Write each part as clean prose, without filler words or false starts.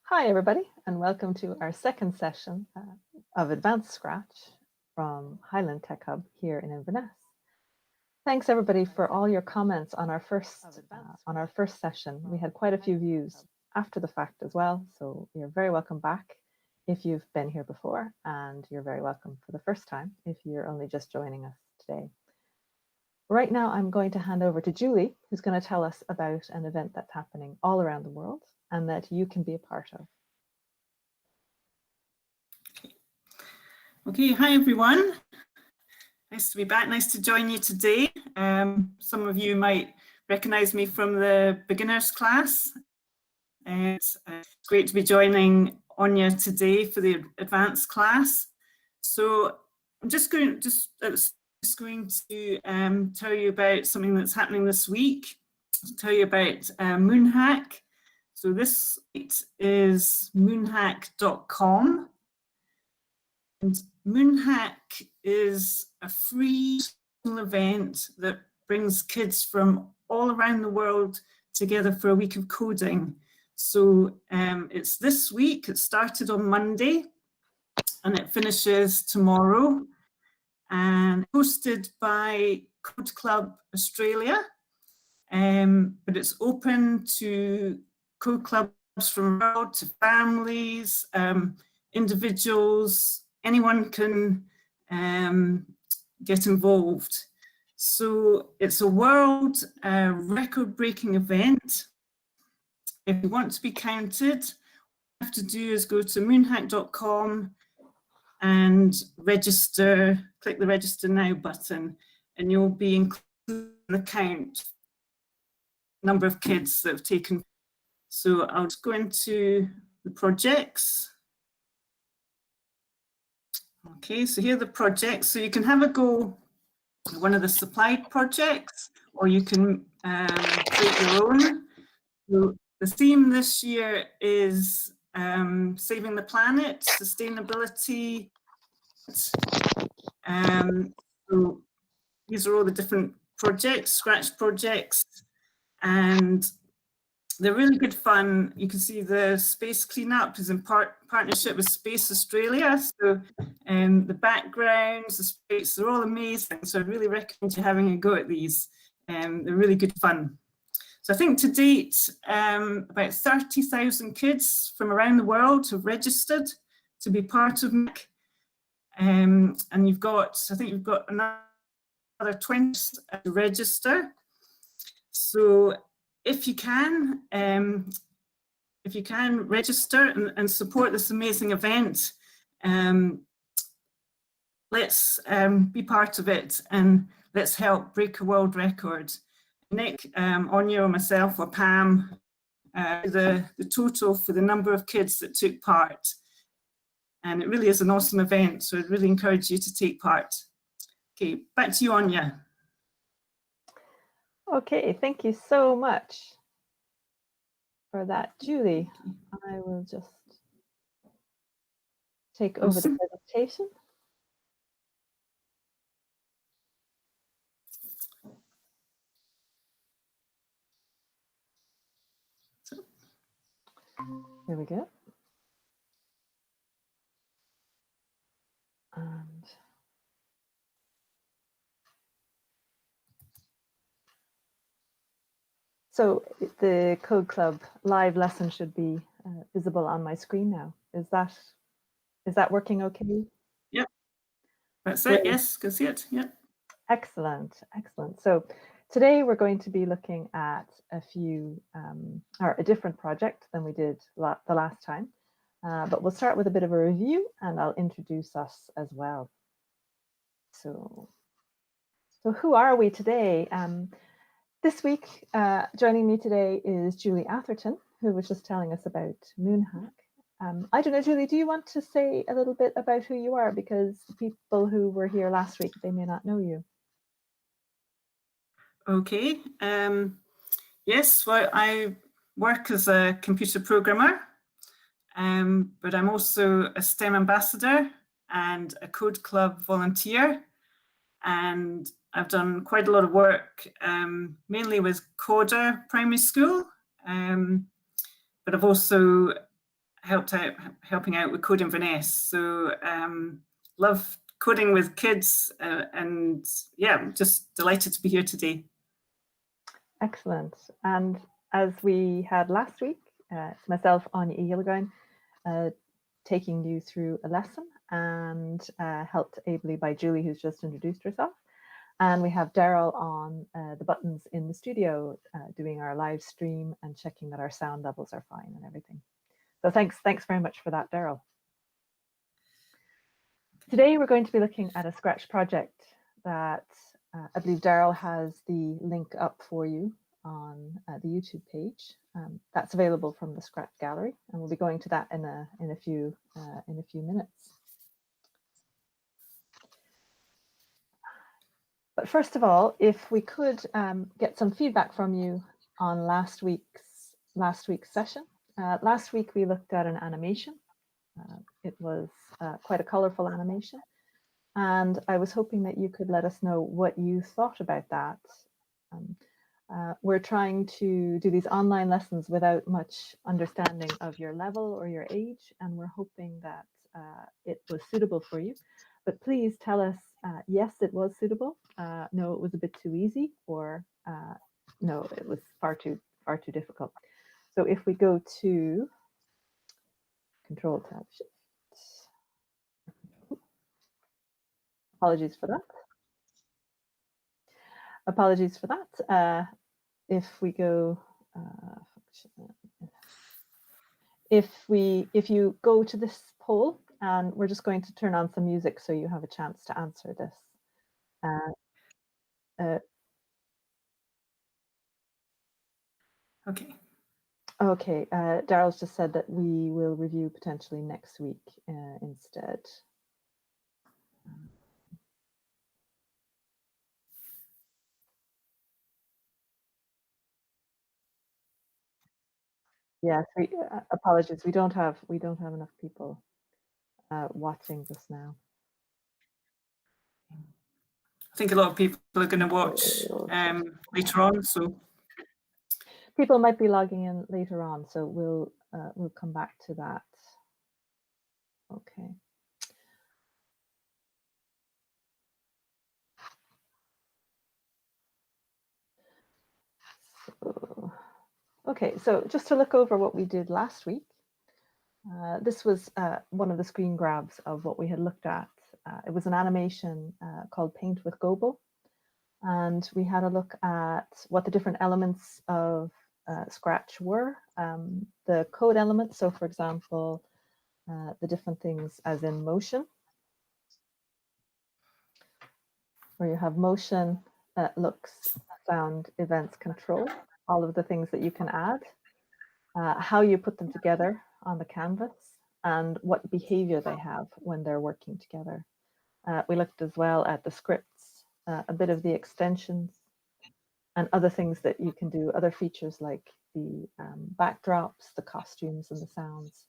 Hi, everybody, and welcome to our second session of Advanced Scratch from Highland Tech Hub here in Inverness. Thanks, everybody, for all your comments on our first session. We had quite a few views after the fact as well, so you're very welcome back if you've been here before, and you're very welcome for the first time if you're only just joining us today. Right now, I'm going to hand over to Julie, who's going to tell us about an event that's happening all around the world and that you can be a part of. Okay, hi everyone. Nice to be back, nice to join you today. Some of you might recognise me from the beginners class. It's great to be joining Anya today for the advanced class. So I'm just going to tell you about something that's happening this week. I'll tell you about Moonhack. So this is moonhack.com. And Moonhack is a free event that brings kids from all around the world together for a week of coding. So it's this week. It started on Monday and it finishes tomorrow, and hosted by Code Club Australia. But it's open to code clubs from the world, to families, individuals. Anyone can get involved. So it's a world record-breaking event. If you want to be counted, what you have to do is go to moonhack.com and register, click the register now button, and you'll be included in the count number of kids that have taken. So I'll just go into the projects. Okay, so here are the projects. So you can have a go at one of the supplied projects, or you can create your own. So the theme this year is saving the planet, sustainability. So these are all the different projects, Scratch projects, and they're really good fun. You can see the space cleanup is in partnership with Space Australia. So the backgrounds, the space, they're all amazing. So I really recommend you having a go at these. They're really good fun. So I think to date, about 30,000 kids from around the world have registered to be part of MAC. And you've got, I think you've got another 20 to register. So if you can register and support this amazing event, let's be part of it and let's help break a world record. Nick, Anya, or myself, or Pam, the total for the number of kids that took part. And it really is an awesome event, so I'd really encourage you to take part. Okay, back to you, Anya. Okay, thank you so much for that, Julie. I will just take over the presentation. There we go. And so the Code Club live lesson should be visible on my screen now. Is that working okay? Yep, that's it. Yes, can see it. Yep. Excellent, excellent. So today we're going to be looking at a different project than we did the last time, but we'll start with a bit of a review and I'll introduce us as well. So who are we today? This week, joining me today is Julie Atherton, who was just telling us about Moonhack. I don't know, Julie, do you want to say a little bit about who you are? Because the people who were here last week, they may not know you. Okay. Yes, well, I work as a computer programmer, but I'm also a STEM ambassador and a Code Club volunteer. And I've done quite a lot of work, mainly with Coder Primary School, but I've also helping out with CodeInverness. So love coding with kids, and yeah, I'm just delighted to be here today. Excellent. And as we had last week, it's myself, Aine, Ghiollagain, taking you through a lesson, and helped ably by Julie, who's just introduced herself. And we have Daryl on the buttons in the studio, doing our live stream and checking that our sound levels are fine and everything. So thanks very much for that, Daryl. Today we're going to be looking at a Scratch project that I believe Daryl has the link up for you on the YouTube page. That's available from the Scratch gallery, and we'll be going to that in a few minutes. But first of all, if we could get some feedback from you on last week's session. Last week we looked at an animation. It was quite a colorful animation, and I was hoping that you could let us know what you thought about that. We're trying to do these online lessons without much understanding of your level or your age, and we're hoping that it was suitable for you. But please tell us, yes, it was suitable, no, it was a bit too easy, or no, it was far too difficult. So if we go to Control Tab Shift, apologies for that. Apologies for that. If we go, if you go to this poll, and we're just going to turn on some music so you have a chance to answer this. Okay. Okay, Daryl's just said that we will review potentially next week instead. Yes, apologies. We don't have enough people watching just now. I think a lot of people are going to watch later on, so people might be logging in later on. So we'll come back to that. Okay. So, okay, so just to look over what we did last week. This was one of the screen grabs of what we had looked at. It was an animation called Paint with Gobo. And we had a look at what the different elements of Scratch were. The code elements, so for example, the different things as in motion, where you have motion, looks, sound, events, control, all of the things that you can add, how you put them together on the canvas, and what behavior they have when they're working together. We looked as well at the scripts, a bit of the extensions, and other things that you can do, other features like the backdrops, the costumes, and the sounds.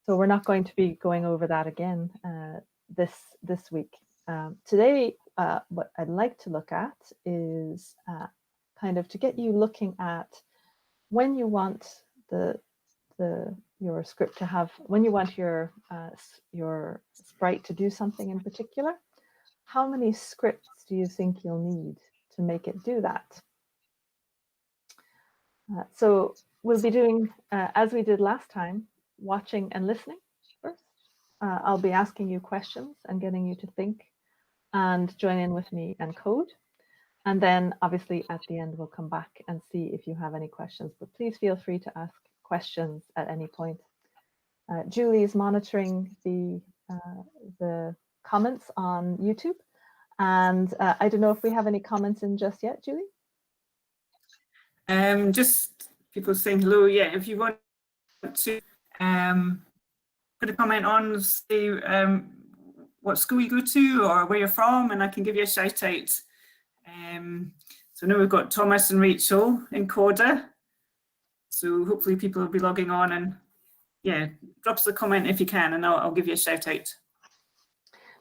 So we're not going to be going over that again this week. Today, what I'd like to look at is kind of to get you looking at when you want your script to have, when you want your sprite to do something in particular, how many scripts do you think you'll need to make it do that? So we'll be doing, as we did last time, watching and listening first. I'll be asking you questions and getting you to think and join in with me and code. And then obviously at the end, we'll come back and see if you have any questions, but please feel free to ask questions at any point. Julie is monitoring the comments on YouTube. And I don't know if we have any comments in just yet, Julie? Just people saying hello. Yeah, if you want to put a comment on, say what school you go to or where you're from, and I can give you a shout out. So now we've got Thomas and Rachel in Coda. So hopefully people will be logging on, and yeah, drop us a comment if you can, and I'll give you a shout out.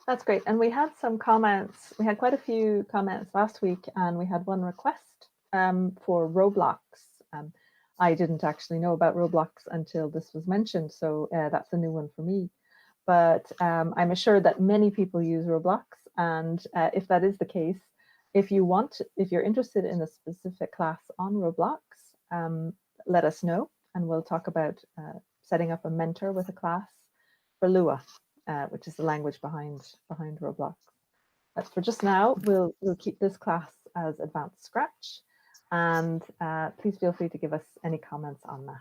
That's great. And we had some comments. We had quite a few comments last week, and we had one request for Roblox. I didn't actually know about Roblox until this was mentioned, so that's a new one for me. But I'm assured that many people use Roblox, and if that is the case, if you're interested in a specific class on Roblox, let us know, and we'll talk about setting up a mentor with a class for Lua, which is the language behind Roblox. But for just now, we'll keep this class as Advanced Scratch, and please feel free to give us any comments on that.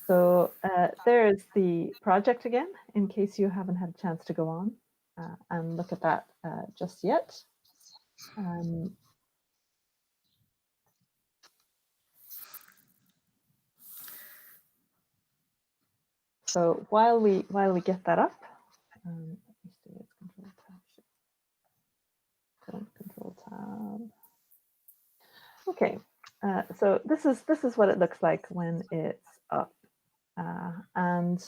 So there's the project again, in case you haven't had a chance to go on and look at that just yet. So while we get that up, let me see, it's Control Tab. Okay, so this is what it looks like when it's up. And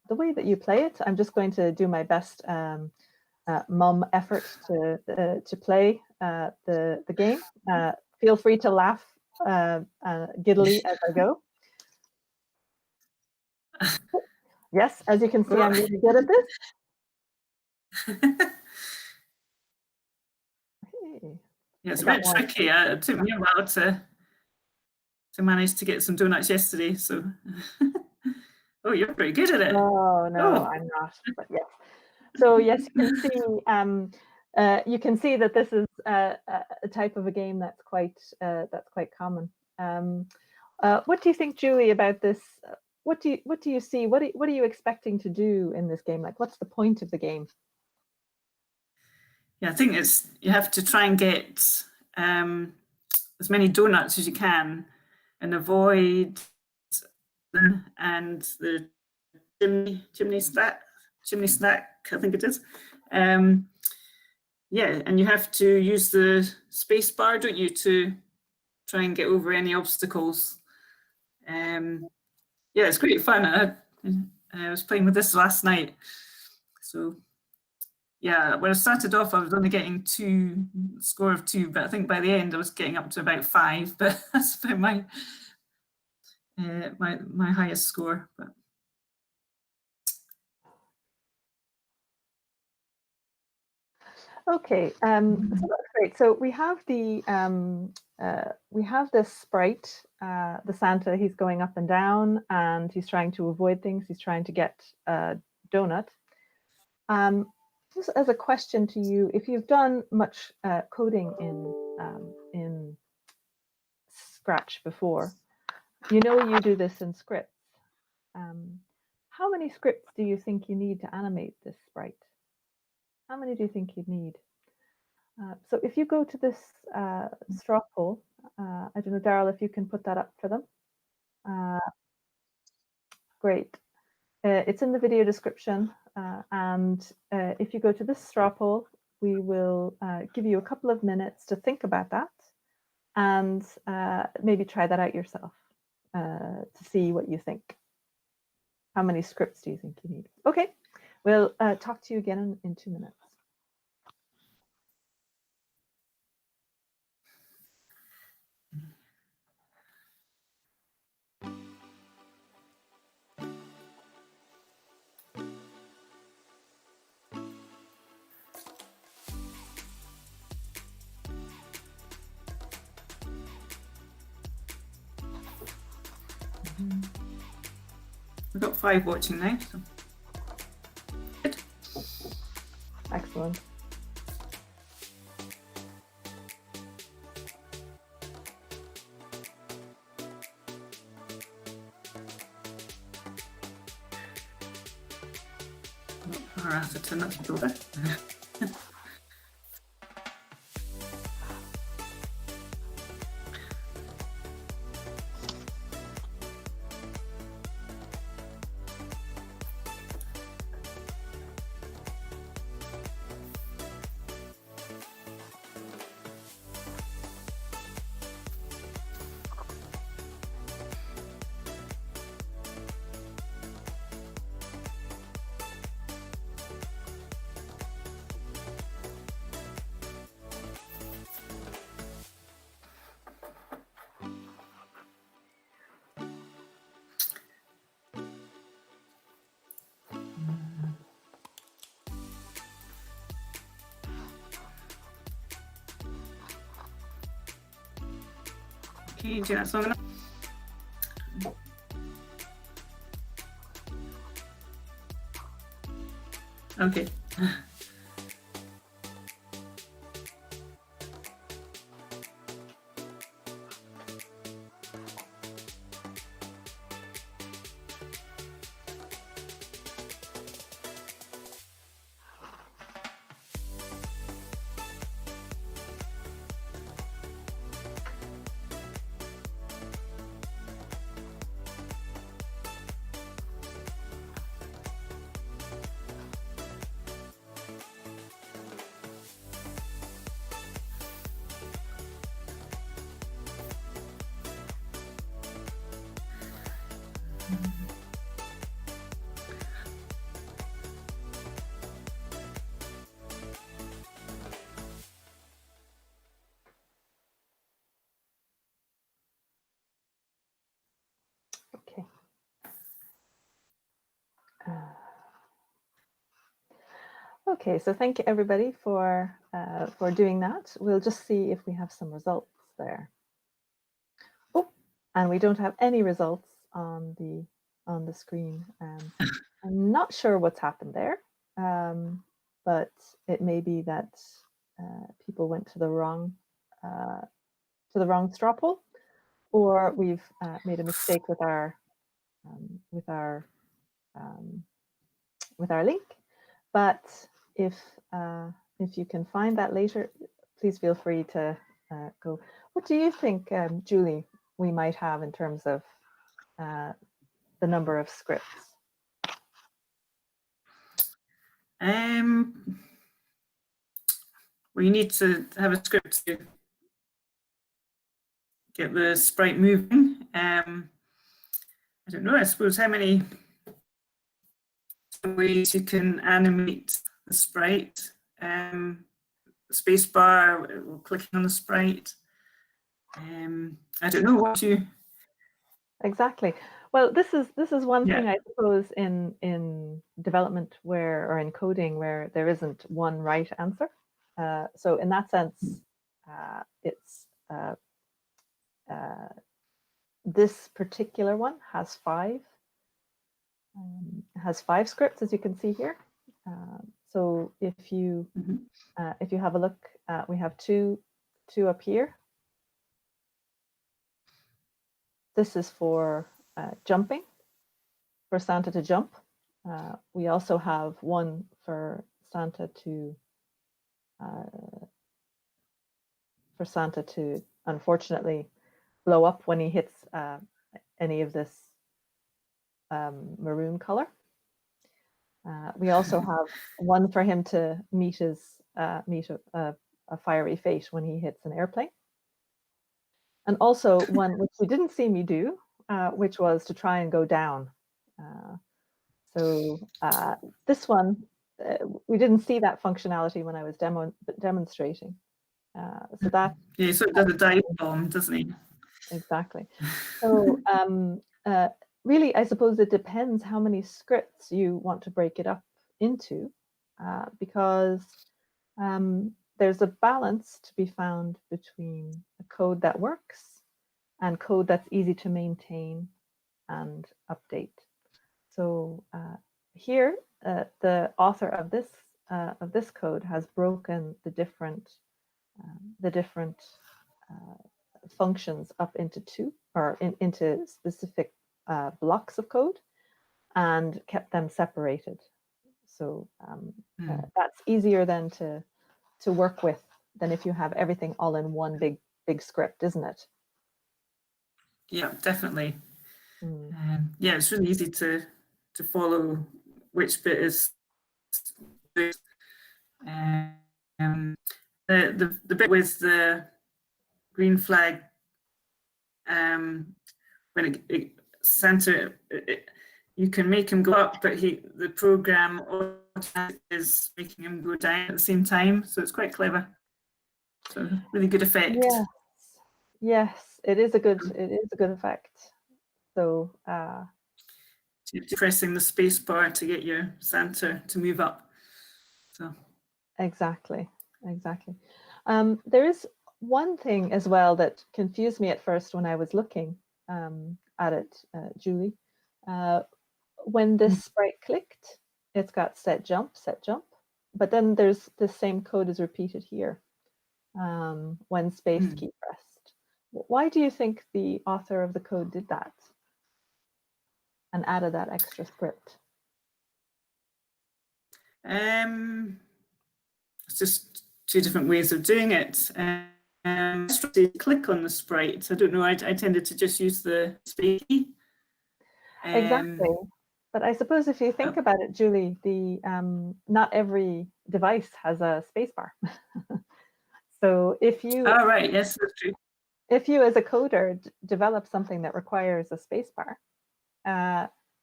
the way that you play it, I'm just going to do my best mum effort to play the game. Feel free to laugh giddily as I go. Yes, as you can see, I'm really good at this. Okay. Yeah, it's a bit tricky. It took me a while to manage to get some donuts yesterday. So, oh, you're pretty good at it. Oh no, I'm not. But yes. So yes, you can see that this is a type of a game that's quite common. What do you think, Julie, about this? What do you see? What are you expecting to do in this game? Like, what's the point of the game? Yeah, I think you have to try and get as many donuts as you can, and avoid them and the chimney stack. I think it is. Yeah, and you have to use the space bar, don't you, to try and get over any obstacles. Yeah, it's great fun. I was playing with this last night. So yeah, when I started off, I was only getting a score of 2, but I think by the end I was getting up to about 5. But that's about my highest score. But okay, so that's great. So we have this sprite, the Santa. He's going up and down, and he's trying to avoid things. He's trying to get a donut. Just as a question to you, if you've done much coding in Scratch before, you know you do this in scripts. How many scripts do you think you need to animate this sprite? How many do you think you'd need? So if you go to this straw poll, I don't know, Daryl, if you can put that up for them. Great. It's in the video description. And if you go to this straw poll, we will give you a couple of minutes to think about that and maybe try that out yourself to see what you think. How many scripts do you think you need? Okay, we'll talk to you again in 2 minutes. We've got 5 watching now. So. Good. Excellent. Our Atherton, that's Bora. Okay, do that long enough. Okay. Okay. Okay, so thank you everybody for doing that. We'll just see if we have some results there. Oh, and we don't have any results on the screen. I'm not sure what's happened there, but it may be that people went to the wrong straw poll, or we've made a mistake with our link. But if you can find that later, please feel free to go. What do you think, Julie, we might have in terms of the number of scripts? We need to have a script to get the sprite moving. I don't know, I suppose how many ways you can animate the sprite. Spacebar, clicking on the sprite. I don't know what you... Exactly. Well, this is one thing, I suppose, in development or in coding where there isn't one right answer. So in that sense, it's this particular one has five scripts, as you can see here. So if you have a look, we have two up here. This is for jumping, for Santa to jump. We also have one for Santa to unfortunately blow up when he hits any of this maroon color. We also have one for him to meet a fiery fate when he hits an airplane. And also one which you didn't see me do, which was to try and go down. So this one, we didn't see that functionality when I was demonstrating. So that... Yeah, so it does a dive bomb, doesn't it? Exactly. So really, I suppose it depends how many scripts you want to break it up into, because there's a balance to be found between a code that works and code that's easy to maintain and update. So here, the author of this code has broken the different functions up into two, or into specific blocks of code, and kept them separated. So that's easier then to work with than if you have everything all in one big script, isn't it? Yeah, definitely. Yeah, it's really easy to follow which bit is the bit with the green flag, when it center, you can make him go up, but the program is making him go down at the same time, so it's quite clever. So really good effect. Yes, it is a good effect. So pressing the space bar to get your center to move up. So exactly. There is one thing as well that confused me at first when I was looking at it, Julie, when this sprite clicked, it's got set jump, but then there's the same code is repeated here when space key pressed. Why do you think the author of the code did that and added that extra script? It's just two different ways of doing it. To click on the sprite. I don't know. I tended to just use the space key. Exactly. But I suppose if you think about it, Julie, the not every device has a spacebar. So if you, right, yes, that's true. If you as a coder develop something that requires a spacebar,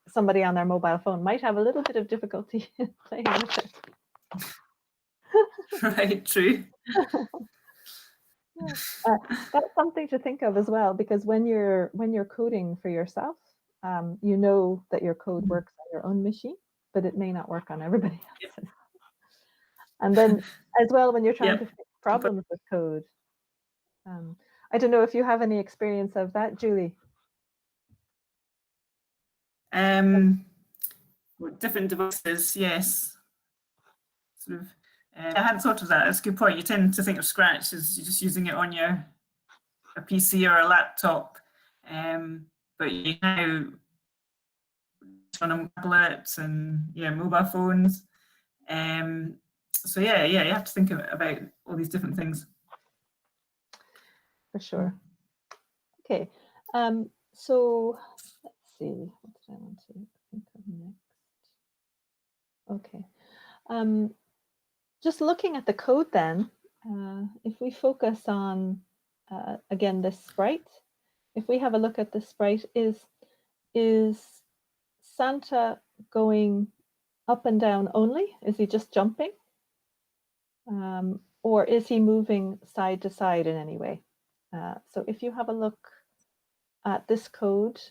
somebody on their mobile phone might have a little bit of difficulty playing with it. Right, true. That's something to think of as well, because when you're coding for yourself, you know that your code works on your own machine, but it may not work on everybody else's. And then as well, when you're trying to fix problems with code, I don't know if you have any experience of that, Julie. Different devices, yes. Sort of. I hadn't thought of that. That's a good point. You tend to think of Scratch as you're just using it on a PC or a laptop, but you now on a tablet and mobile phones. So you have to think about all these different things. For sure. Okay, so let's see, what did I want to think of next? Okay, just looking at the code then, if we focus on, again, this sprite, if we have a look at the sprite, is Santa going up and down only? Is he just jumping? Or is he moving side to side in any way? So if you have a look at this code,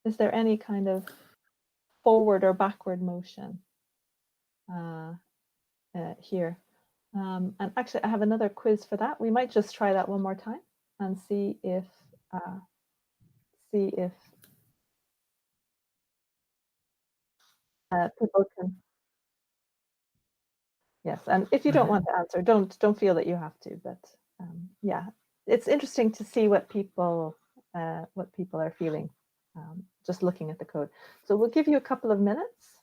is there any kind of forward or backward motion here? And actually, I have another quiz for that. We might just try that one more time and see if people can. Yes, and if you don't want to answer, don't feel that you have to. But yeah, it's interesting to see what people are feeling just looking at the code. So we'll give you a couple of minutes,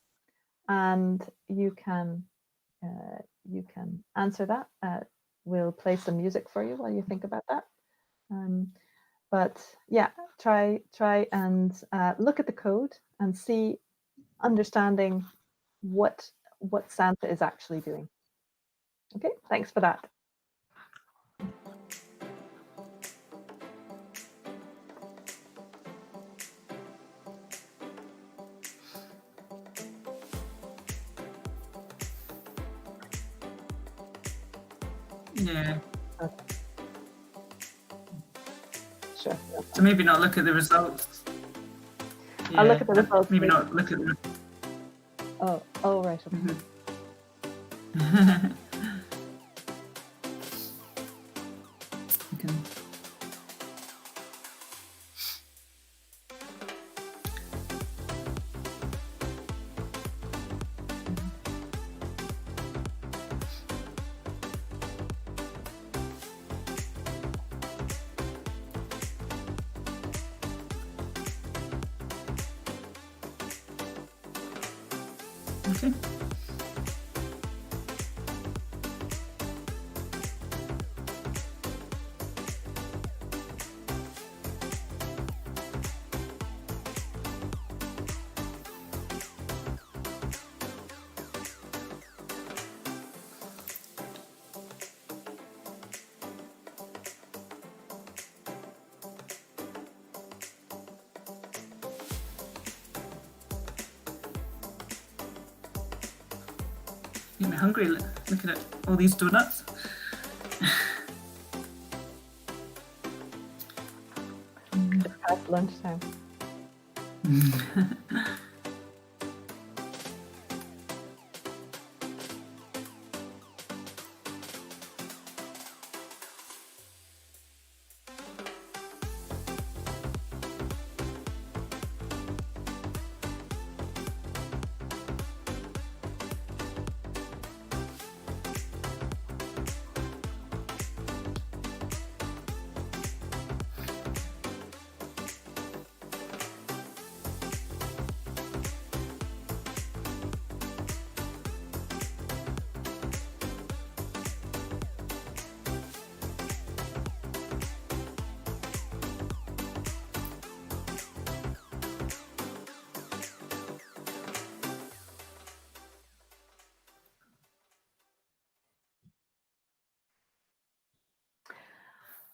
and you can answer that. We'll play some music for you while you think about that. But yeah, try and look at the code and see, understanding what Santa is actually doing. Okay, thanks for that. Yeah. Okay. Sure. So maybe not look at the results. I'll look at the results. Maybe not look at the. Oh, right. Okay. Okay. Get me hungry looking at all these donuts. Just past lunchtime.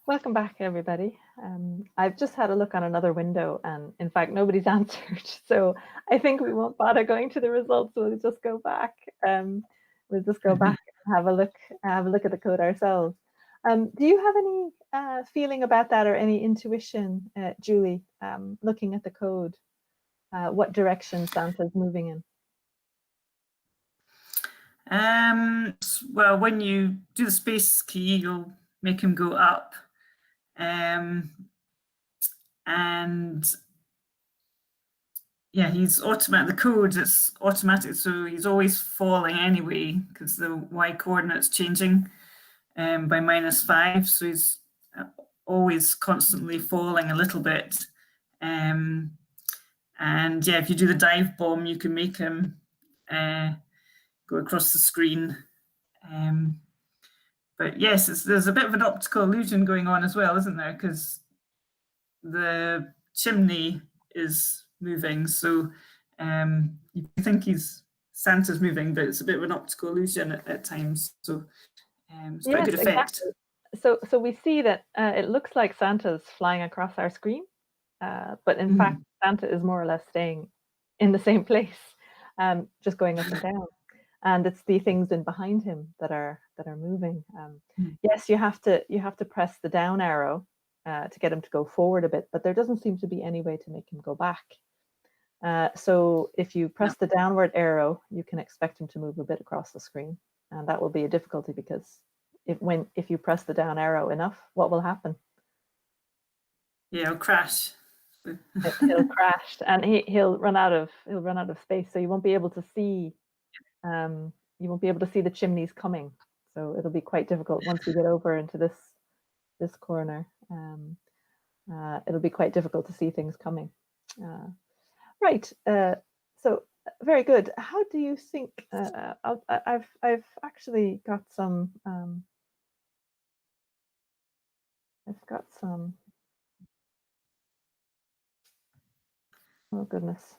Welcome back, everybody. I've just had a look on another window, and in fact, nobody's answered. So I think we won't bother going to the results. We'll just go back. We'll just go back and have a look at the code ourselves. Do you have any feeling about that, or any intuition, Julie, looking at the code, what direction Santa's moving in? Well, when you do the space key, you'll make him go up. And yeah, he's automatic. The code is automatic, so he's always falling anyway because the y coordinate's changing by -5. So he's always constantly falling a little bit. And yeah, if you do the dive bomb, you can make him go across the screen. But yes, there's a bit of an optical illusion going on as well, isn't there? Because the chimney is moving, so you think Santa's moving, but it's a bit of an optical illusion at times. So it's quite a good effect. Exactly. So we see that it looks like Santa's flying across our screen, but in fact, Santa is more or less staying in the same place, just going up and down. And it's the things in behind him that are moving. Yes, you have to press the down arrow to get him to go forward a bit, but there doesn't seem to be any way to make him go back. So if you press the downward arrow, you can expect him to move a bit across the screen, and that will be a difficulty because if you press the down arrow enough, what will happen? Yeah, it'll crash. He'll crash, and he'll run out of space, so you won't be able to see. You won't be able to see the chimneys coming, so it'll be quite difficult once you get over into this corner. It'll be quite difficult to see things coming. Right. So very good. How do you think? I've actually got some. I've got some. Oh goodness.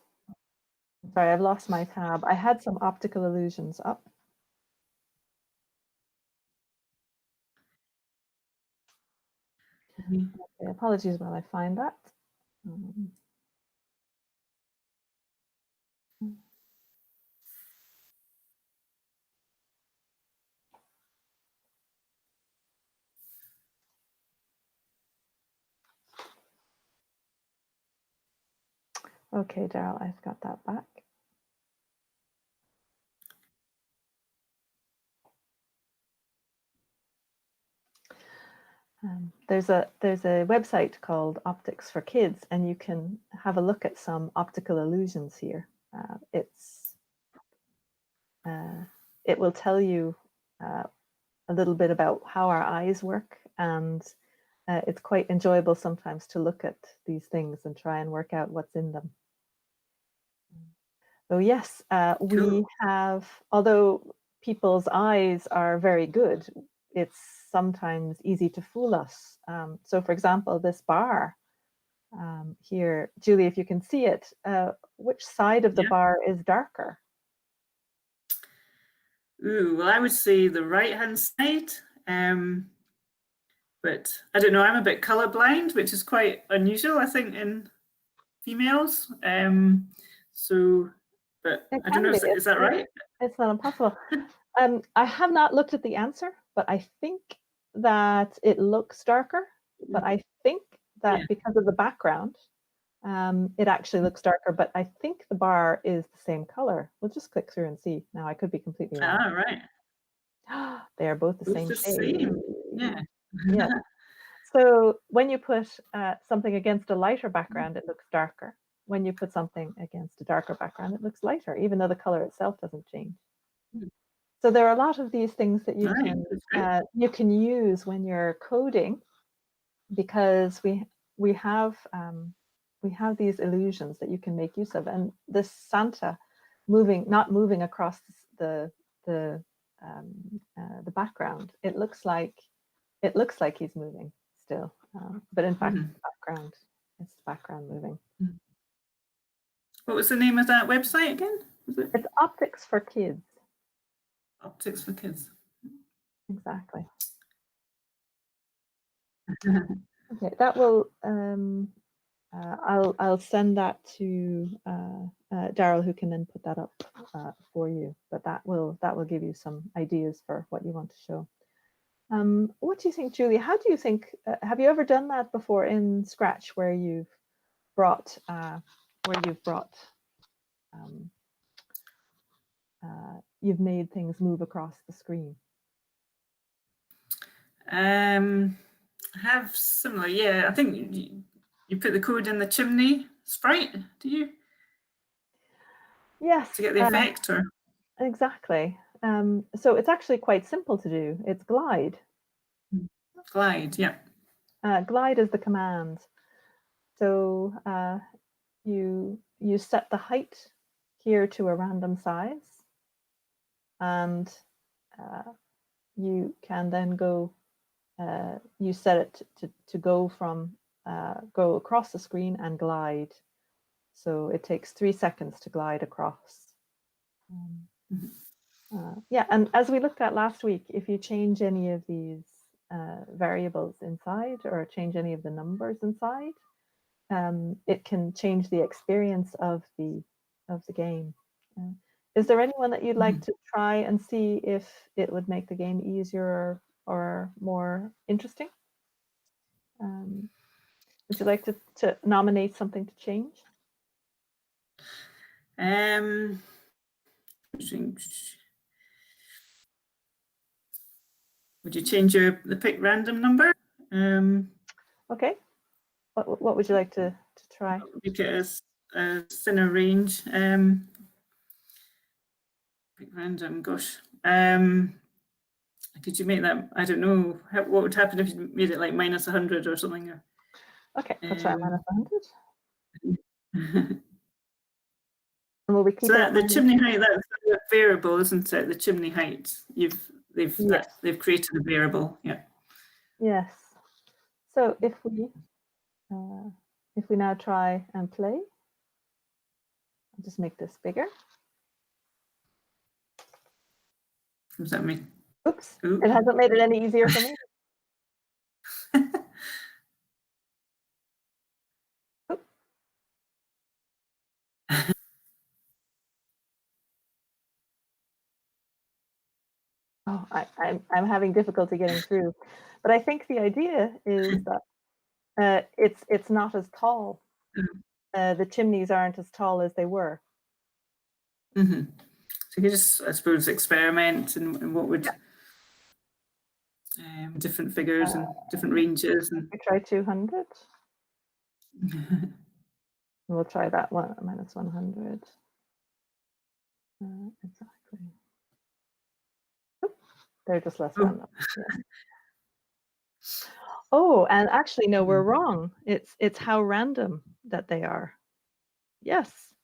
Sorry, I've lost my tab. I had some optical illusions up. Okay, apologies while I find that. Okay, Daryl, I've got that back. There's a website called Optics for Kids, and you can have a look at some optical illusions here. It will tell you a little bit about how our eyes work, and it's quite enjoyable sometimes to look at these things and try and work out what's in them. So yes, we have, although people's eyes are very good, it's sometimes easy to fool us. So for example, this bar here, Julie, if you can see it, which side of the bar is darker? Ooh, well, I would say the right-hand side, but I don't know, I'm a bit colorblind, which is quite unusual, I think, in females. So, but I don't know, is that right? It's not impossible. I have not looked at the answer, but I think that it looks darker, but I think that because of the background, it actually looks darker, but I think the bar is the same color. We'll just click through and see. Now, I could be completely wrong. Ah, right. They are both the same shade. Same. Yeah. Yeah. So when you put something against a lighter background, it looks darker. When you put something against a darker background, it looks lighter, even though the color itself doesn't change. So there are a lot of these things that you can use when you're coding, because we have these illusions that you can make use of, and this Santa not moving across the background. It looks like he's moving still, but in fact, it's the background moving. What was the name of that website again? It's Optics for Kids. Optics for Kids. Exactly. Okay, that will. I'll send that to Daryl, who can then put that up for you. But that will give you some ideas for what you want to show. What do you think, Julie? How do you think? Have you ever done that before in Scratch, where you've brought you've made things move across the screen? I have similar, yeah. I think you put the code in the chimney sprite, do you? Yes. To get the effect, or? Exactly. So it's actually quite simple to do. It's glide. Glide, yeah. Glide is the command. So you set the height here to a random size, and you can then go. You set it to go from go across the screen and glide. So it takes 3 seconds to glide across. Yeah, and as we looked at last week, if you change any of these variables inside, or change any of the numbers inside, it can change the experience of the game. Is there anyone that you'd like to try and see if it would make the game easier or more interesting? Would you like to nominate something to change? Would you change the pick random number? Okay. What would you like to try? Make it a thinner range. Pick random. Gosh. Could you make that? I don't know. What would happen if you made it like minus 100 or something? Okay, let's try minus 100. And will we keep so the chimney height, that's a variable, isn't it? The chimney height. They've created a variable. Yeah. Yes. So if we now try and play, I'll just make this bigger. What does that mean? Oops! It hasn't made it any easier for me. Oh, I'm having difficulty getting through, but I think the idea is that it's not as tall. The chimneys aren't as tall as they were. So you can just, I suppose, experiment and what would different figures and different ranges. And we try 200. We'll try that one, minus 100. Exactly. They're just less random. Yeah. Oh, and actually, no, we're wrong. It's how random that they are. Yes.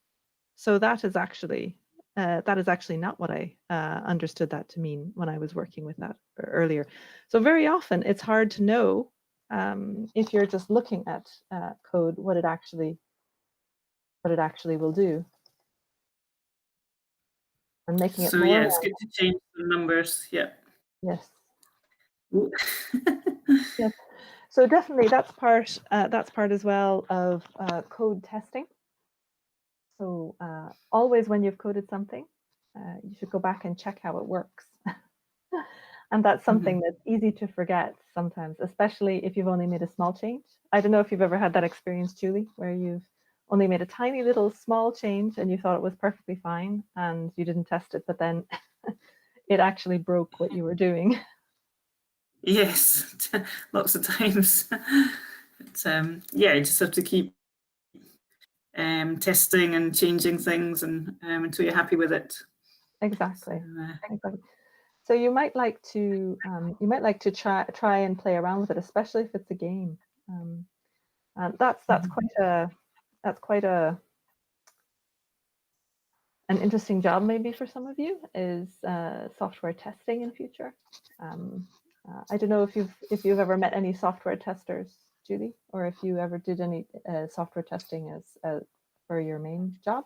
So that is actually not what I understood that to mean when I was working with that earlier. So very often it's hard to know if you're just looking at code what it actually will do. And making it so yeah, it's good to change the numbers. Yeah. Yes. Yes. So definitely that's part as well of code testing. So always when you've coded something, you should go back and check how it works. And that's something that's easy to forget sometimes, especially if you've only made a small change. I don't know if you've ever had that experience, Julie, where you've only made a tiny little small change and you thought it was perfectly fine and you didn't test it, but then it actually broke what you were doing. Yes, lots of times. But, yeah, you just have to keep testing and changing things and until you're happy with it. Exactly. Exactly. So you might like to try and play around with it, especially if it's a game. That's quite an interesting job maybe for some of you, is software testing in future. I don't know if you've ever met any software testers, Julie, or if you ever did any software testing as for your main job.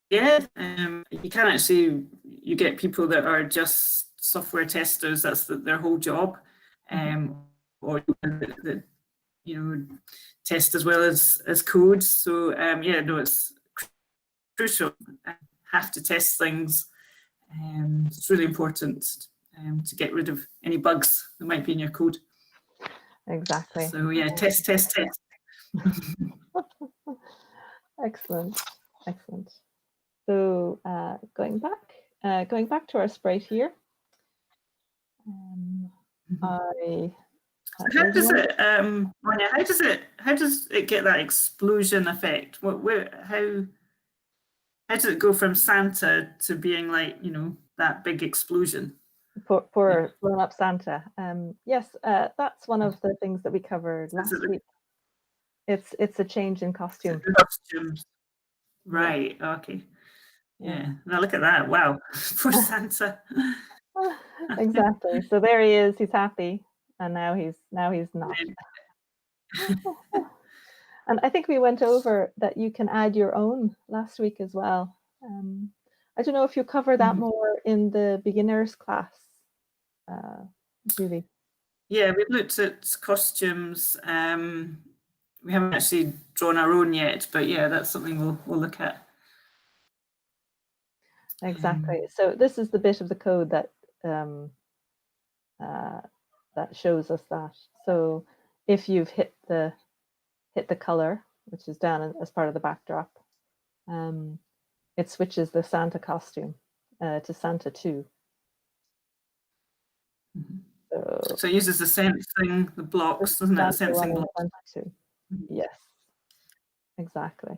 Yeah, you can actually, you get people that are just software testers, that's their whole job, or that test as well as code. So yeah, no, it's crucial. Have to test things. It's really important to get rid of any bugs that might be in your code. Exactly. So yeah, test. Excellent, excellent. So going back to our sprite here, how does it, Anya, how does it get that explosion effect? How does it go from Santa to being like, that big explosion? For blown up Santa. Yes, that's one of the things that we covered last week. It's a change in costume. Costumes. Right. Yeah. Okay. Yeah. Now look at that. Wow. For Santa. Exactly. So there he is. He's happy, and now he's not. And I think we went over that you can add your own last week as well. I don't know if you cover that more in the beginners class, Julie. Yeah, we've looked at costumes. We haven't actually drawn our own yet, but yeah, that's something we'll look at. Exactly. So this is the bit of the code that that shows us that. So if you've hit the color, which is down as part of the backdrop, it switches the Santa costume to Santa 2. So it uses the sensing, the blocks, doesn't it? The sensing blocks. Yes, exactly.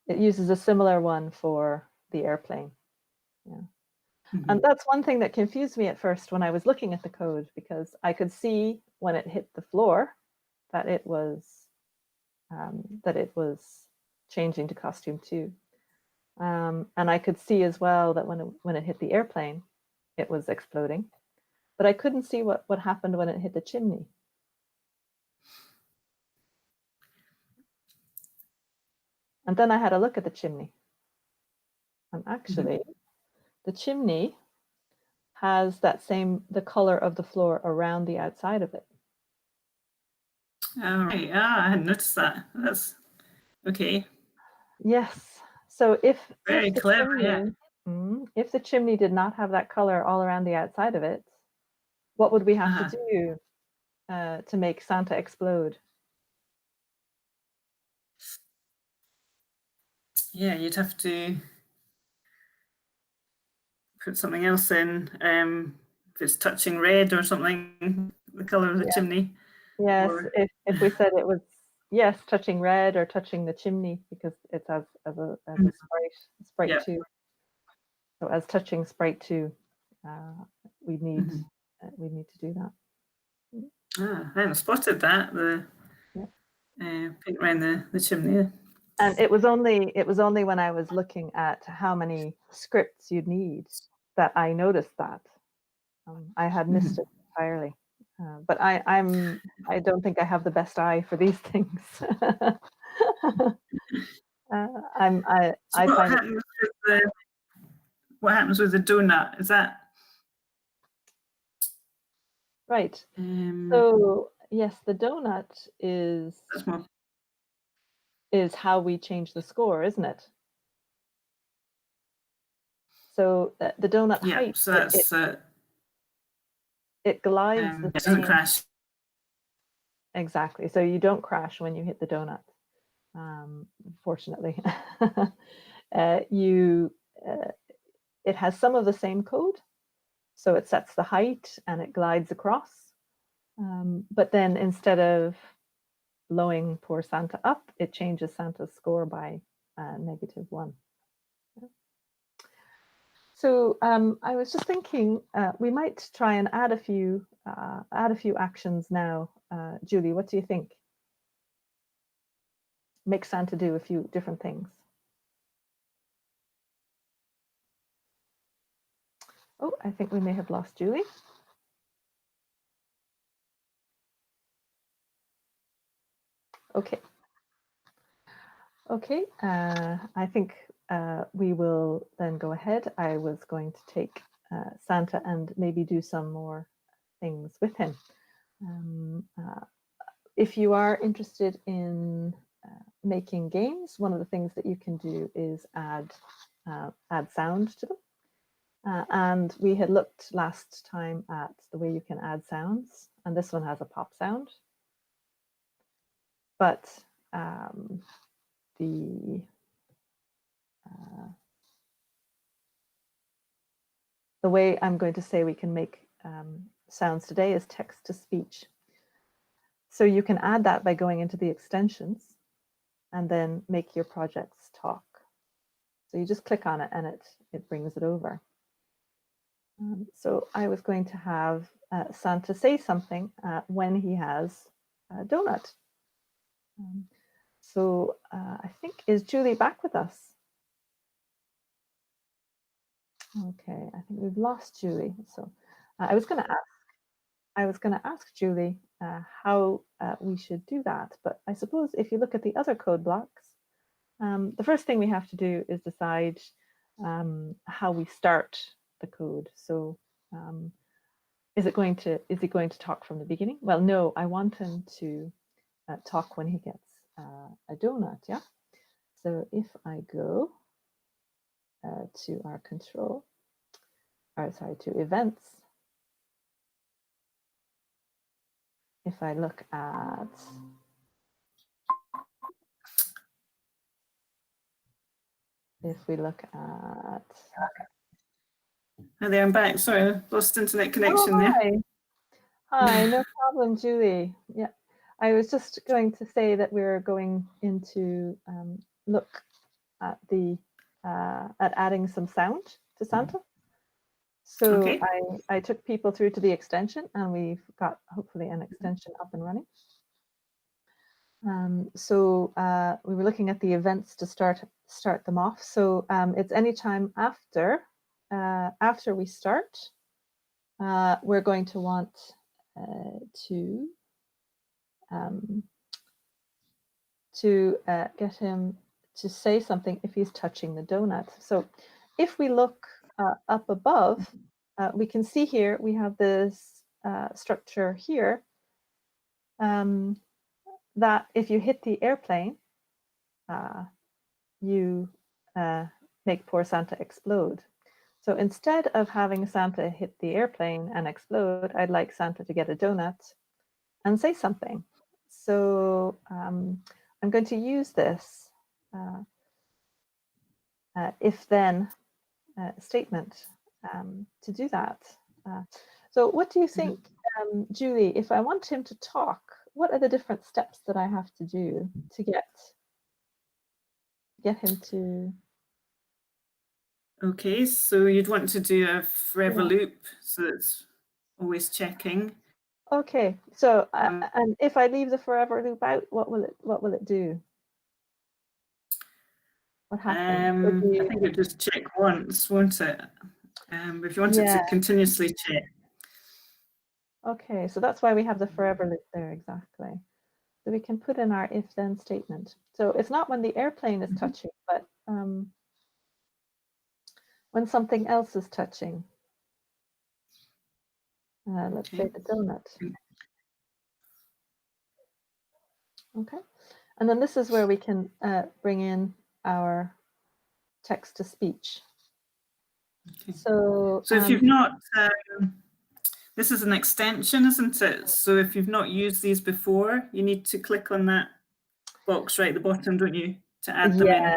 It uses a similar one for the airplane. Yeah. And that's one thing that confused me at first when I was looking at the code, because I could see when it hit the floor that it was changing to costume 2. And I could see as well that when it hit the airplane, it was exploding. But I couldn't see what happened when it hit the chimney. And then I had a look at the chimney. And actually, the chimney has the color of the floor around the outside of it. All right. I hadn't noticed that. That's okay. Yes. So if clever, if the chimney did not have that color all around the outside of it, what would we have to do to make Santa explode? Yeah, you'd have to put something else in. If it's touching red or something, the color of the chimney. Yes, if we said it was touching red or touching the chimney, because it's as a sprite 2. So as touching sprite 2, we need to do that. I hadn't spotted that, the paint around the chimney. And it was only when I was looking at how many scripts you'd need that I noticed that. I had missed it entirely. But I don't think I have the best eye for these things. What happens with the donut? Is that right? So yes, the donut is how we change the score, isn't it? So the donut height. So that's it glides. It doesn't crash. Exactly. So you don't crash when you hit the donut. Fortunately, it has some of the same code. So it sets the height and it glides across. But then instead of blowing poor Santa up, it changes Santa's score by -1. So I was just thinking we might try and add a few actions now. Julie, what do you think? Make Santa do a few different things. Oh, I think we may have lost Julie. Okay. I think we will then go ahead. I was going to take Santa and maybe do some more things with him. If you are interested in making games, one of the things that you can do is add sound to them. And we had looked last time at the way you can add sounds, and this one has a pop sound. But the way I'm going to say we can make sounds today is text to speech. So you can add that by going into the extensions and then make your projects talk. So you just click on it and it brings it over. So I was going to have Santa say something when he has a donut. So I think, is Julie back with us? Okay, I think we've lost Julie. So I was going to ask Julie how we should do that. But I suppose if you look at the other code blocks, the first thing we have to do is decide how we start the code. So is he going to talk from the beginning? Well, no, I want him to talk when he gets a donut. Yeah. So if I go to our control, or sorry, to events. If I look at we look at Hi there, I'm back. Sorry, I lost internet connection there. Hi, no problem, Julie. Yeah, I was just going to say that we're going into look at the at adding some sound to Santa. So Okay. I took people through to the extension, and we've got hopefully an extension up and running. So we were looking at the events to start them off. So it's anytime after we start, we're going to want to get him to say something if he's touching the donut. So if we look up above, we can see here we have this structure here that if you hit the airplane, you make poor Santa explode. So instead of having Santa hit the airplane and explode, I'd like Santa to get a donut and say something. So I'm going to use this if-then statement to do that. So what do you think, Julie, if I want him to talk, what are the different steps that I have to do to get him to... Okay, so you'd want to do a forever loop, so it's always checking. Okay, so and if I leave the forever loop out, what will it do? What happens? I think it just check once, won't it? If you want it to continuously check. Okay, so that's why we have the forever loop there, exactly. So we can put in our if-then statement. So it's not when the airplane is touching, but when something else is touching. Let's say the donut. Okay, and then this is where we can bring in our text to speech. Okay. So if you've not, this is an extension, isn't it? So if you've not used these before, you need to click on that box right at the bottom, don't you, to add them in?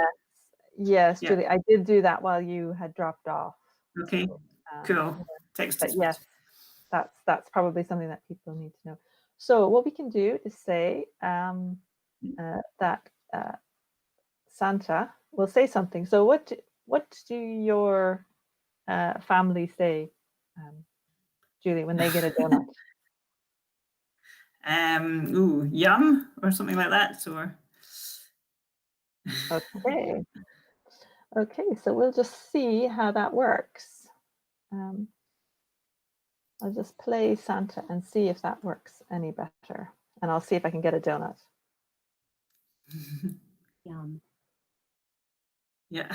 Yes, Julie, I did do that while you had dropped off. Okay, so, cool. Text to speech. Yes, that's probably something that people need to know. So what we can do is say that Santa will say something. So what do your family say, Julie, when they get a donut? Ooh, yum, or something like that, or... Okay. Okay, so we'll just see how that works. I'll just play Santa and see if that works any better. And I'll see if I can get a donut. Yum. Yeah.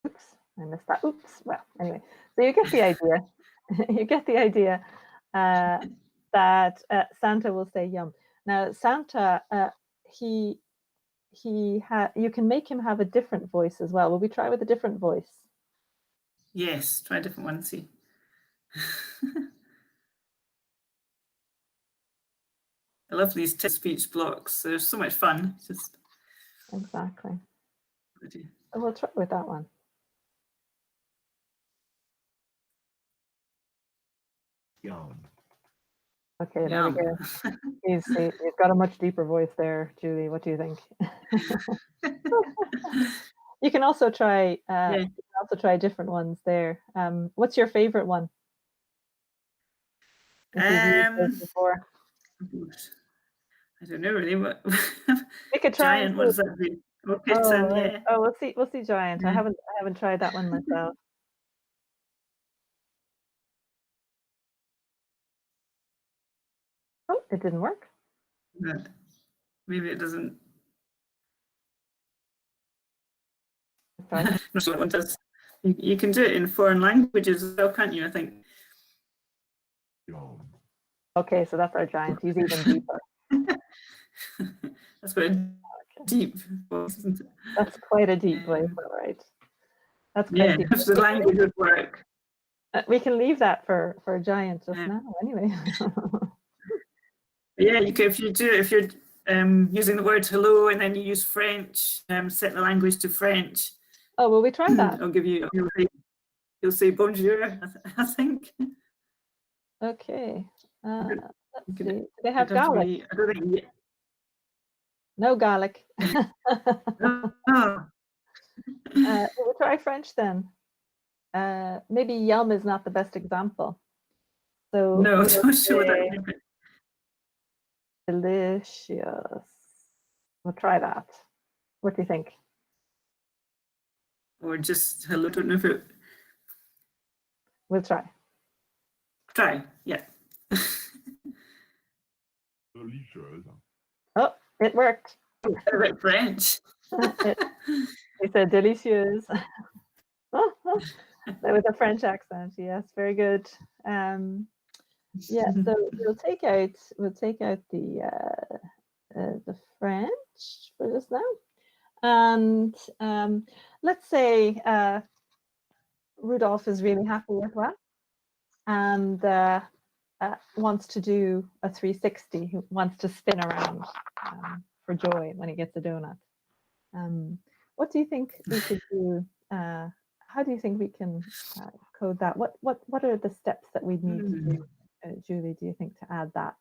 Oops, I missed that. Oops. Well, anyway, so you get the idea. You get the idea that Santa will say yum. Now, Santa, you can make him have a different voice as well. Will we try with a different voice? Yes, try a different one, see. I love these text speech blocks. They're so much fun. Just exactly. So we'll try with that one. Yum. Okay, there we go. He's got a much deeper voice there, Julie. What do you think? You can also try. You can also try different ones there. What's your favorite one? Before? I don't know really. What We could try giant? What does that mean? Okay, oh, yeah. right. Oh, we'll see giant. Yeah. I haven't tried that one myself. Oh, it didn't work. Maybe it doesn't. Sorry. Not sure what one does. You can do it in foreign languages as well, can't you? I think. Yum. Okay, so that's our giant. He's even deeper. That's quite a deep voice, isn't it? That's quite a deep voice, all right. That's quite deep. If the language would work. We can leave that for a giant just now, anyway. Yeah, you can, if you're using the word hello and then you use French, set the language to French. Oh, will we try that? I'll give you. You'll say bonjour, I think. Okay. Let's see. Do they I have don't garlic? I don't think. No garlic. Oh. We'll try French then. Maybe yum is not the best example. So No, I'm not sure that would be. Delicious. We'll try that. What do you think? Or just hello, don't know if it. We'll try. Try, yeah. Delicious. Oh, it worked. A bit French. He said delicious. With a French accent, yes, very good. Yeah, so we'll take out the French for just now, and let's say Rudolph is really happy with that, and wants to do a 360. He wants to spin around for joy when he gets a donut. What do you think we could do? How do you think we can code that? What are the steps that we'd need to do, Julie? Do you think to add that?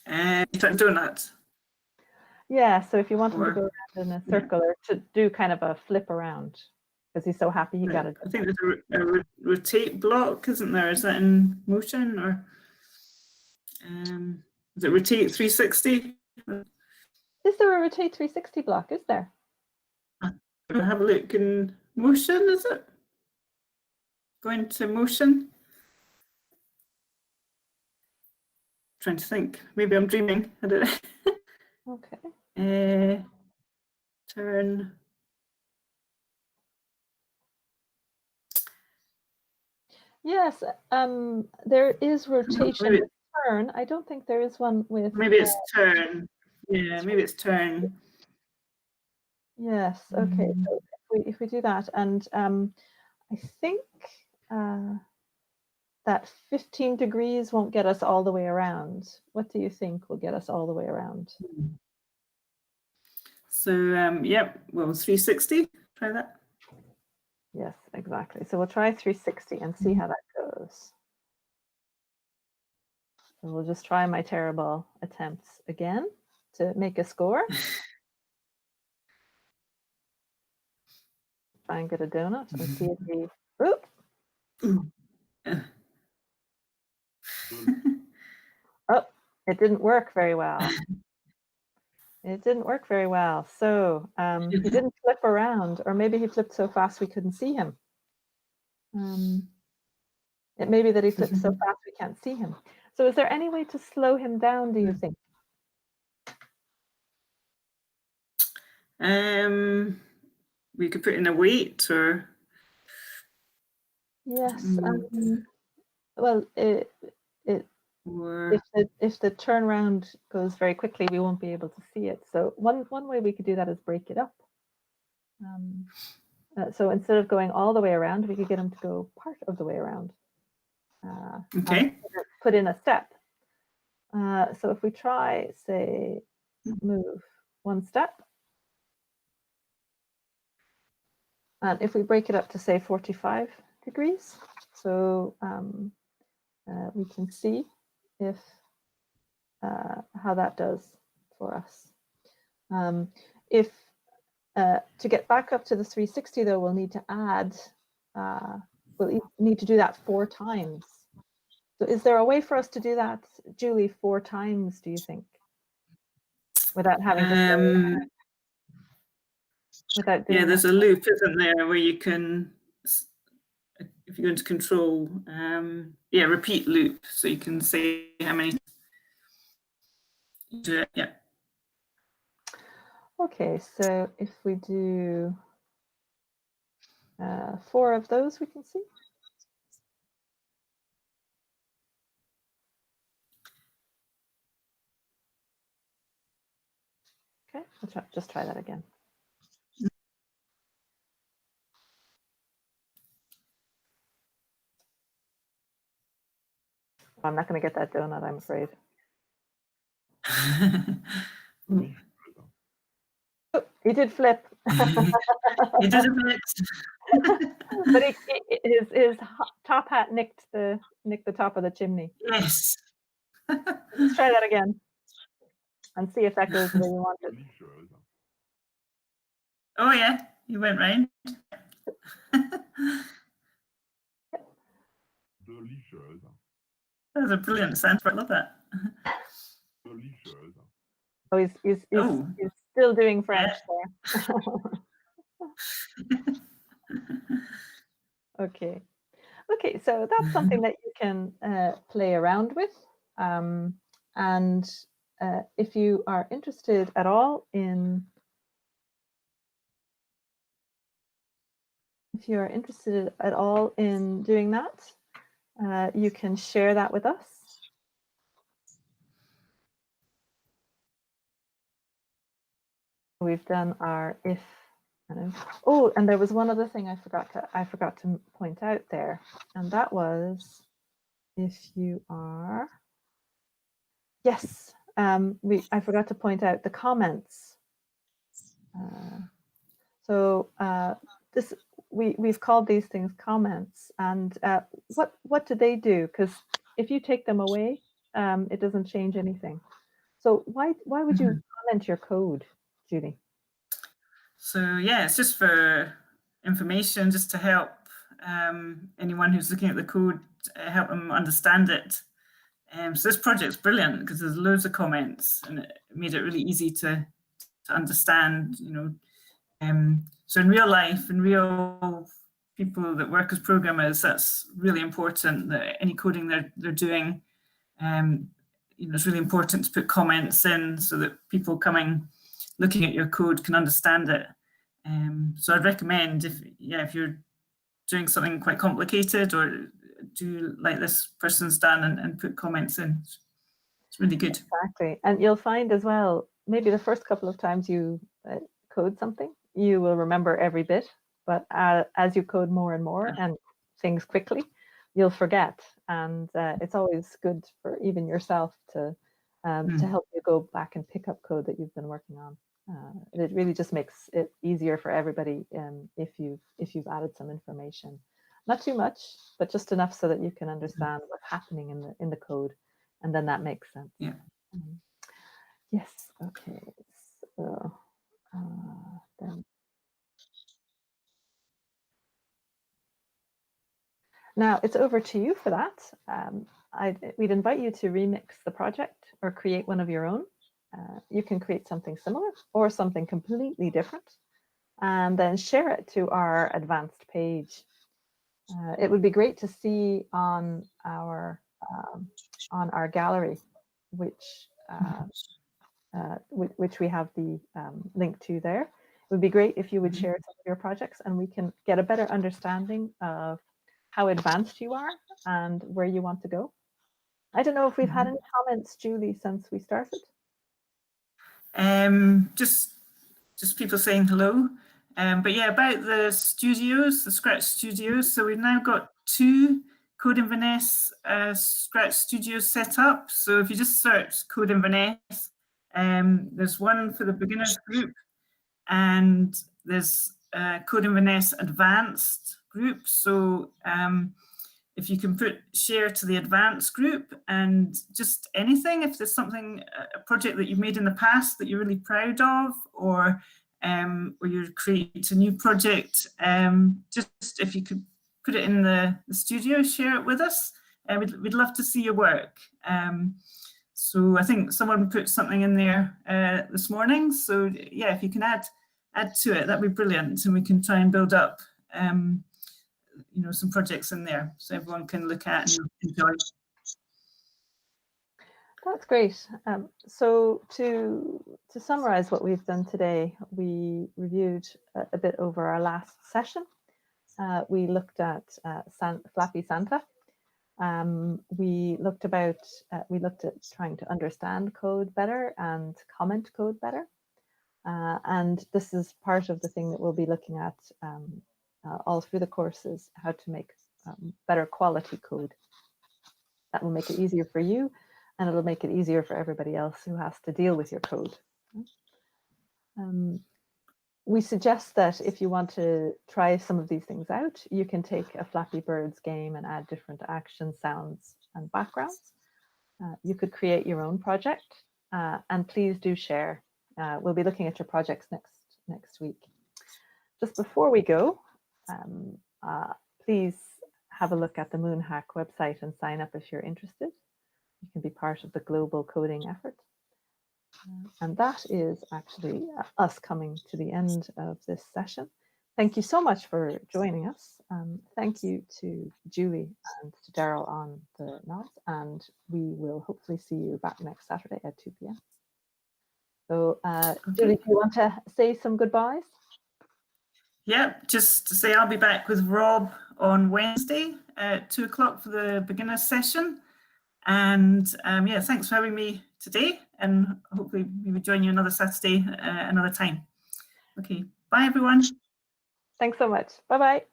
Donut. Yeah. So if you want him to go around in a circle or to do kind of a flip around, because he's so happy he got it. I think there's a rotate block, isn't there? Is that in motion or is it rotate 360? Is there a rotate 360 block? Is there? Have a look in motion, is it? Going to motion? Trying to think. Maybe I'm dreaming. I don't know. Okay. Turn. Yes, there is rotation with turn. I don't think there is one with. Maybe it's turn. Yeah, maybe it's turn. Yes. Okay. So if we do that, and I think that 15 degrees won't get us all the way around. What do you think will get us all the way around? So yep, well, 360. Try that. Yes, exactly. So we'll try 360 and see how that goes. So we'll just try my terrible attempts again to make a score. Try and get a donut and see if we. Oop. Oh, it didn't work very well. It didn't work very well. So he didn't flip around, or maybe he flipped so fast we couldn't see him. It may be that he flipped so fast we can't see him. So is there any way to slow him down, do you think? we could put in a weight or. Yes. Well, Or if the turnaround goes very quickly, we won't be able to see it. So one way we could do that is break it up. So instead of going all the way around, we could get them to go part of the way around. okay. Put in a step. So if we try, say, move one step, and if we break it up to say 45 degrees, so we can see if how that does for us. If to get back up to the 360, though, we'll need to add, we'll need to do that 4 times. So is there a way for us to do that, Julie, 4 times, do you think? Without having to without doing there's a loop, isn't there, where you can, if you go into control, repeat loop, so you can say how many you do it. Yeah. Okay, so if we do 4 of those, we can see. Okay, let's just try that again. I'm not going to get that donut, I'm afraid. Oh, he did flip. He did a bit. But his top hat nicked the top of the chimney. Yes. Let's try that again and see if that goes the way you want it. Oh yeah, you went right. Delicious. That was a brilliant sound. I love that. Delicious. Oh, he's still doing French there. Okay. Okay, so that's something that you can play around with. And if you are interested at all in doing that, you can share that with us. We've done our if. Oh, and there was one other thing I forgot to point out there, and that was if you are. Yes, I forgot to point out the comments. We've called these things comments, and what do they do? Because if you take them away, it doesn't change anything. So why would you comment your code, Julie? So yeah, it's just for information, just to help anyone who's looking at the code, help them understand it. So this project's brilliant because there's loads of comments, and it made it really easy to understand. So in real life, in real people that work as programmers, that's really important. That any coding they're doing, it's really important to put comments in so that people looking at your code can understand it. So I'd recommend if you're doing something quite complicated or do like this person's done and put comments in. It's really good. Exactly. And you'll find as well, maybe the first couple of times you code something, you will remember every bit, but as you code more and more and things quickly, you'll forget. And it's always good for even yourself to help you go back and pick up code that you've been working on. It really just makes it easier for everybody if you've added some information. Not too much, but just enough so that you can understand what's happening in the code, and then that makes sense. Yeah. Yes. Okay. So then. Now it's over to you for that. We'd invite you to remix the project or create one of your own. You can create something similar or something completely different, and then share it to our advanced page. It would be great to see on our gallery, which we have the link to there. would be great if you would share some of your projects and we can get a better understanding of how advanced you are and where you want to go. I don't know if we've had any comments, Julie, since we started. Just people saying hello. But yeah, about the studios, the Scratch studios. So we've now got 2 CodeInverness Scratch studios set up. So if you just search CodeInverness, there's one for the beginners group, and there's CodeInverness Advanced group. So if you can put share to the advanced group, and just anything, if there's something, a project that you've made in the past that you're really proud of, or you create a new project, just if you could put it in the studio, share it with us. We'd love to see your work. So I think someone put something in there this morning. So yeah, if you can add to it, that'd be brilliant, and we can try and build up some projects in there so everyone can look at and enjoy. That's great. So to summarize what we've done today, we reviewed a bit over our last session. We looked at Flappy Santa. We looked at trying to understand code better and comment code better. And this is part of the thing that we'll be looking at all through the courses, how to make better quality code. That will make it easier for you, and it'll make it easier for everybody else who has to deal with your code. We suggest that if you want to try some of these things out, you can take a Flappy Birds game and add different action sounds and backgrounds. You could create your own project, and please do share. We'll be looking at your projects next week. Just before we go, please have a look at the Moonhack website and sign up if you're interested. You can be part of the global coding effort. And that is actually us coming to the end of this session. Thank you so much for joining us. Thank you to Julie and to Daryl on the nods, and we will hopefully see you back next Saturday at 2 p.m. So Julie, do you want to say some goodbyes? Yeah, just to say I'll be back with Rob on Wednesday at 2 o'clock for the beginner session. And yeah, thanks for having me today, and hopefully we will join you another Saturday another time. Okay, bye everyone. Thanks so much. Bye-bye.